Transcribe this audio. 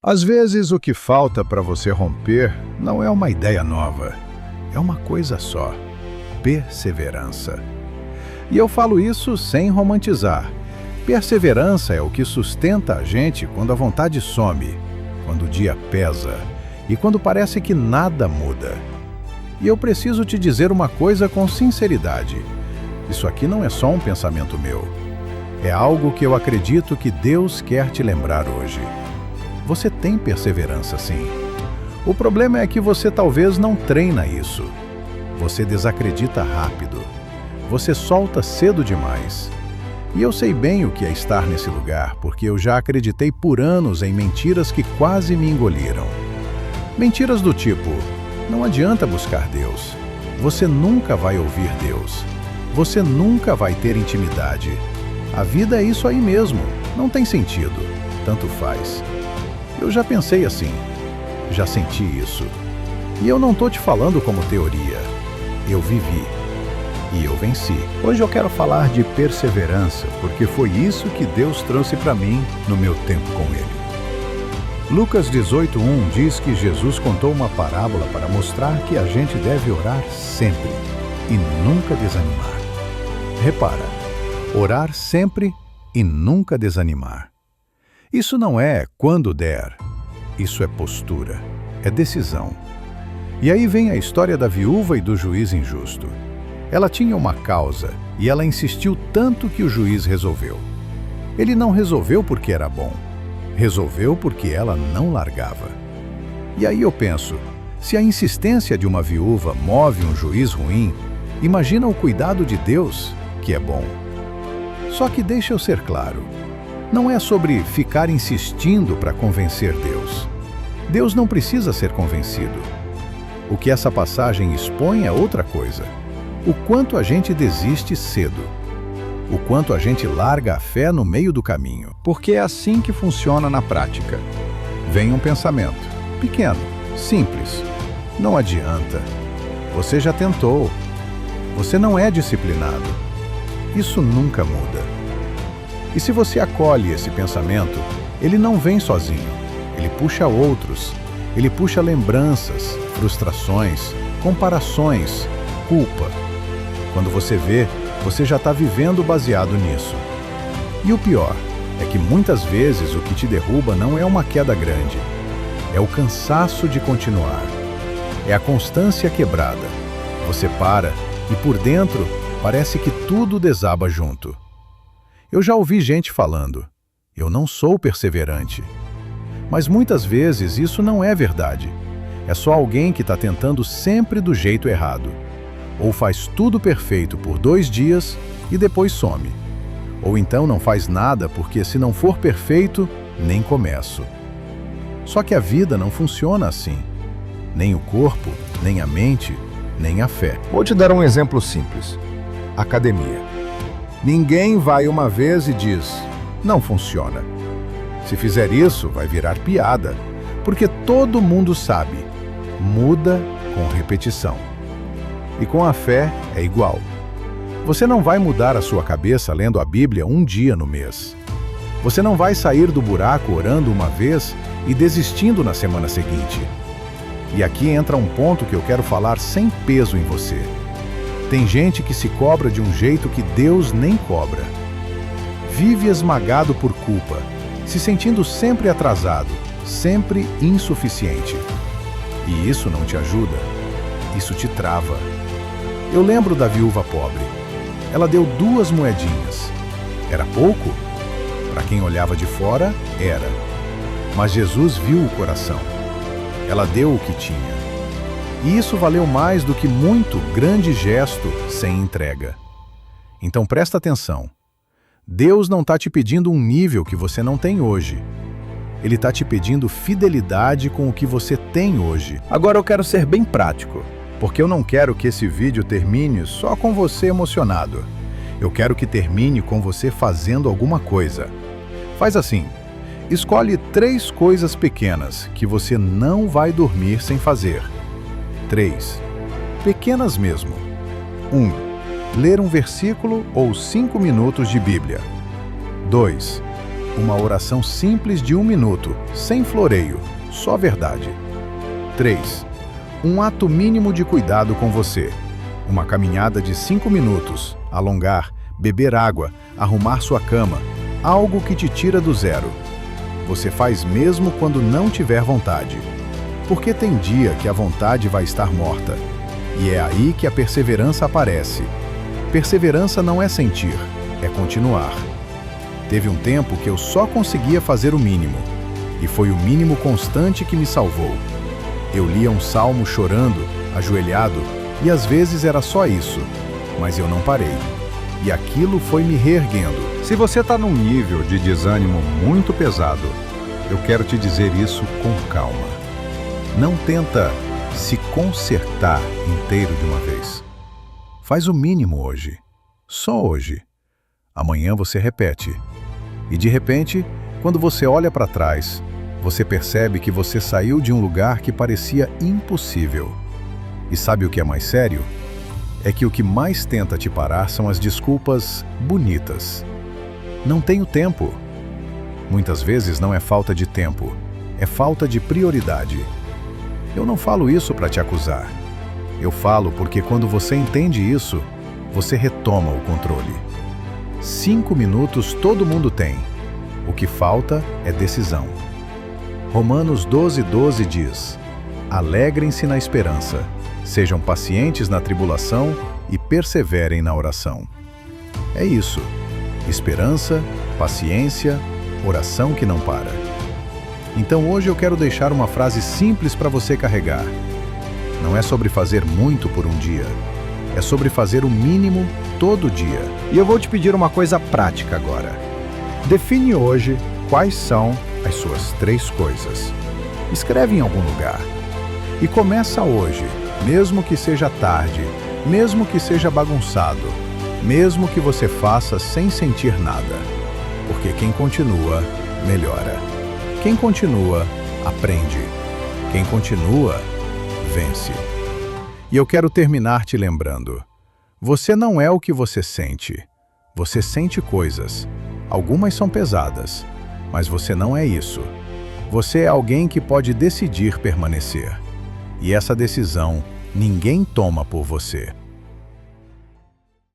Às vezes, o que falta para você romper não é uma ideia nova, é uma coisa só: perseverança. E eu falo isso sem romantizar. Perseverança é o que sustenta a gente quando a vontade some, quando o dia pesa e quando parece que nada muda. E eu preciso te dizer uma coisa com sinceridade: isso aqui não é só um pensamento meu. É algo que eu acredito que Deus quer te lembrar hoje. Você tem perseverança, sim. O problema é que você talvez não treina isso. Você desacredita rápido. Você solta cedo demais. E eu sei bem o que é estar nesse lugar, porque eu já acreditei por anos em mentiras que quase me engoliram. Mentiras do tipo: não adianta buscar Deus. Você nunca vai ouvir Deus. Você nunca vai ter intimidade. A vida é isso aí mesmo. Não tem sentido. Tanto faz. Eu já pensei assim. Já senti isso. E eu não tô te falando como teoria. Eu vivi. E eu venci. Hoje eu quero falar de perseverança, porque foi isso que Deus trouxe para mim no meu tempo com Ele. Lucas 18:1 diz que Jesus contou uma parábola para mostrar que a gente deve orar sempre e nunca desanimar. Repara, orar sempre e nunca desanimar. Isso não é quando der, isso é postura, é decisão. E aí vem a história da viúva e do juiz injusto. Ela tinha uma causa e ela insistiu tanto que o juiz resolveu. Ele não resolveu porque era bom, resolveu porque ela não largava. E aí eu penso, se a insistência de uma viúva move um juiz ruim, imagina o cuidado de Deus, que é bom. Só que deixa eu ser claro, não é sobre ficar insistindo para convencer Deus. Deus não precisa ser convencido. O que essa passagem expõe é outra coisa. O quanto a gente desiste cedo. O quanto a gente larga a fé no meio do caminho. Porque é assim que funciona na prática. Vem um pensamento, pequeno, simples. Não adianta. Você já tentou. Você não é disciplinado. Isso nunca muda. E se você acolhe esse pensamento, ele não vem sozinho. Ele puxa outros. Ele puxa lembranças, frustrações, comparações, culpa. Quando você vê, você já está vivendo baseado nisso. E o pior é que muitas vezes o que te derruba não é uma queda grande. É o cansaço de continuar. É a constância quebrada. Você para e por dentro parece que tudo desaba junto. Eu já ouvi gente falando: eu não sou perseverante. Mas muitas vezes isso não é verdade. É só alguém que está tentando sempre do jeito errado. Ou faz tudo perfeito por 2 dias e depois some. Ou então não faz nada porque, se não for perfeito, nem começo. Só que a vida não funciona assim. Nem o corpo, nem a mente, nem a fé. Vou te dar um exemplo simples. Academia. Ninguém vai uma vez e diz: não funciona. Se fizer isso, vai virar piada, porque todo mundo sabe. Muda com repetição. E com a fé é igual. Você não vai mudar a sua cabeça lendo a Bíblia um dia no mês. Você não vai sair do buraco orando uma vez e desistindo na semana seguinte. E aqui entra um ponto que eu quero falar sem peso em você. Tem gente que se cobra de um jeito que Deus nem cobra. Vive esmagado por culpa, se sentindo sempre atrasado, sempre insuficiente. E isso não te ajuda, isso te trava. Eu lembro da viúva pobre. Ela deu 2 moedinhas. Era pouco? Para quem olhava de fora, era. Mas Jesus viu o coração. Ela deu o que tinha. E isso valeu mais do que muito grande gesto sem entrega. Então presta atenção. Deus não está te pedindo um nível que você não tem hoje. Ele está te pedindo fidelidade com o que você tem hoje. Agora eu quero ser bem prático, porque eu não quero que esse vídeo termine só com você emocionado. Eu quero que termine com você fazendo alguma coisa. Faz assim. Escolhe 3 coisas pequenas que você não vai dormir sem fazer. 3. Pequenas mesmo. 1. Ler um versículo ou 5 minutos de Bíblia. 2. Uma oração simples de 1 minuto, sem floreio, só verdade. 3. Um ato mínimo de cuidado com você. Uma caminhada de 5 minutos, alongar, beber água, arrumar sua cama, algo que te tira do zero. Você faz mesmo quando não tiver vontade. Porque tem dia que a vontade vai estar morta. E é aí que a perseverança aparece. Perseverança não é sentir, é continuar. Teve um tempo que eu só conseguia fazer o mínimo. E foi o mínimo constante que me salvou. Eu lia um salmo chorando, ajoelhado, e às vezes era só isso. Mas eu não parei. E aquilo foi me reerguendo. Se você está num nível de desânimo muito pesado, eu quero te dizer isso com calma. Não tenta se consertar inteiro de uma vez. Faz o mínimo hoje. Só hoje. Amanhã você repete. E de repente, quando você olha para trás, você percebe que você saiu de um lugar que parecia impossível. E sabe o que é mais sério? É que o que mais tenta te parar são as desculpas bonitas. Não tenho tempo. Muitas vezes não é falta de tempo, é falta de prioridade. Eu não falo isso para te acusar. Eu falo porque quando você entende isso, você retoma o controle. 5 minutos todo mundo tem. O que falta é decisão. Romanos 12:12 diz: Alegrem-se na esperança, sejam pacientes na tribulação e perseverem na oração. É isso. Esperança, paciência, oração que não para. Então hoje eu quero deixar uma frase simples para você carregar. Não é sobre fazer muito por um dia. É sobre fazer o mínimo todo dia. E eu vou te pedir uma coisa prática agora. Define hoje quais são as suas 3 coisas. Escreve em algum lugar. E começa hoje, mesmo que seja tarde, mesmo que seja bagunçado, mesmo que você faça sem sentir nada. Porque quem continua, melhora. Quem continua, aprende. Quem continua, vence. E eu quero terminar te lembrando. Você não é o que você sente. Você sente coisas. Algumas são pesadas, mas você não é isso. Você é alguém que pode decidir permanecer. E essa decisão ninguém toma por você.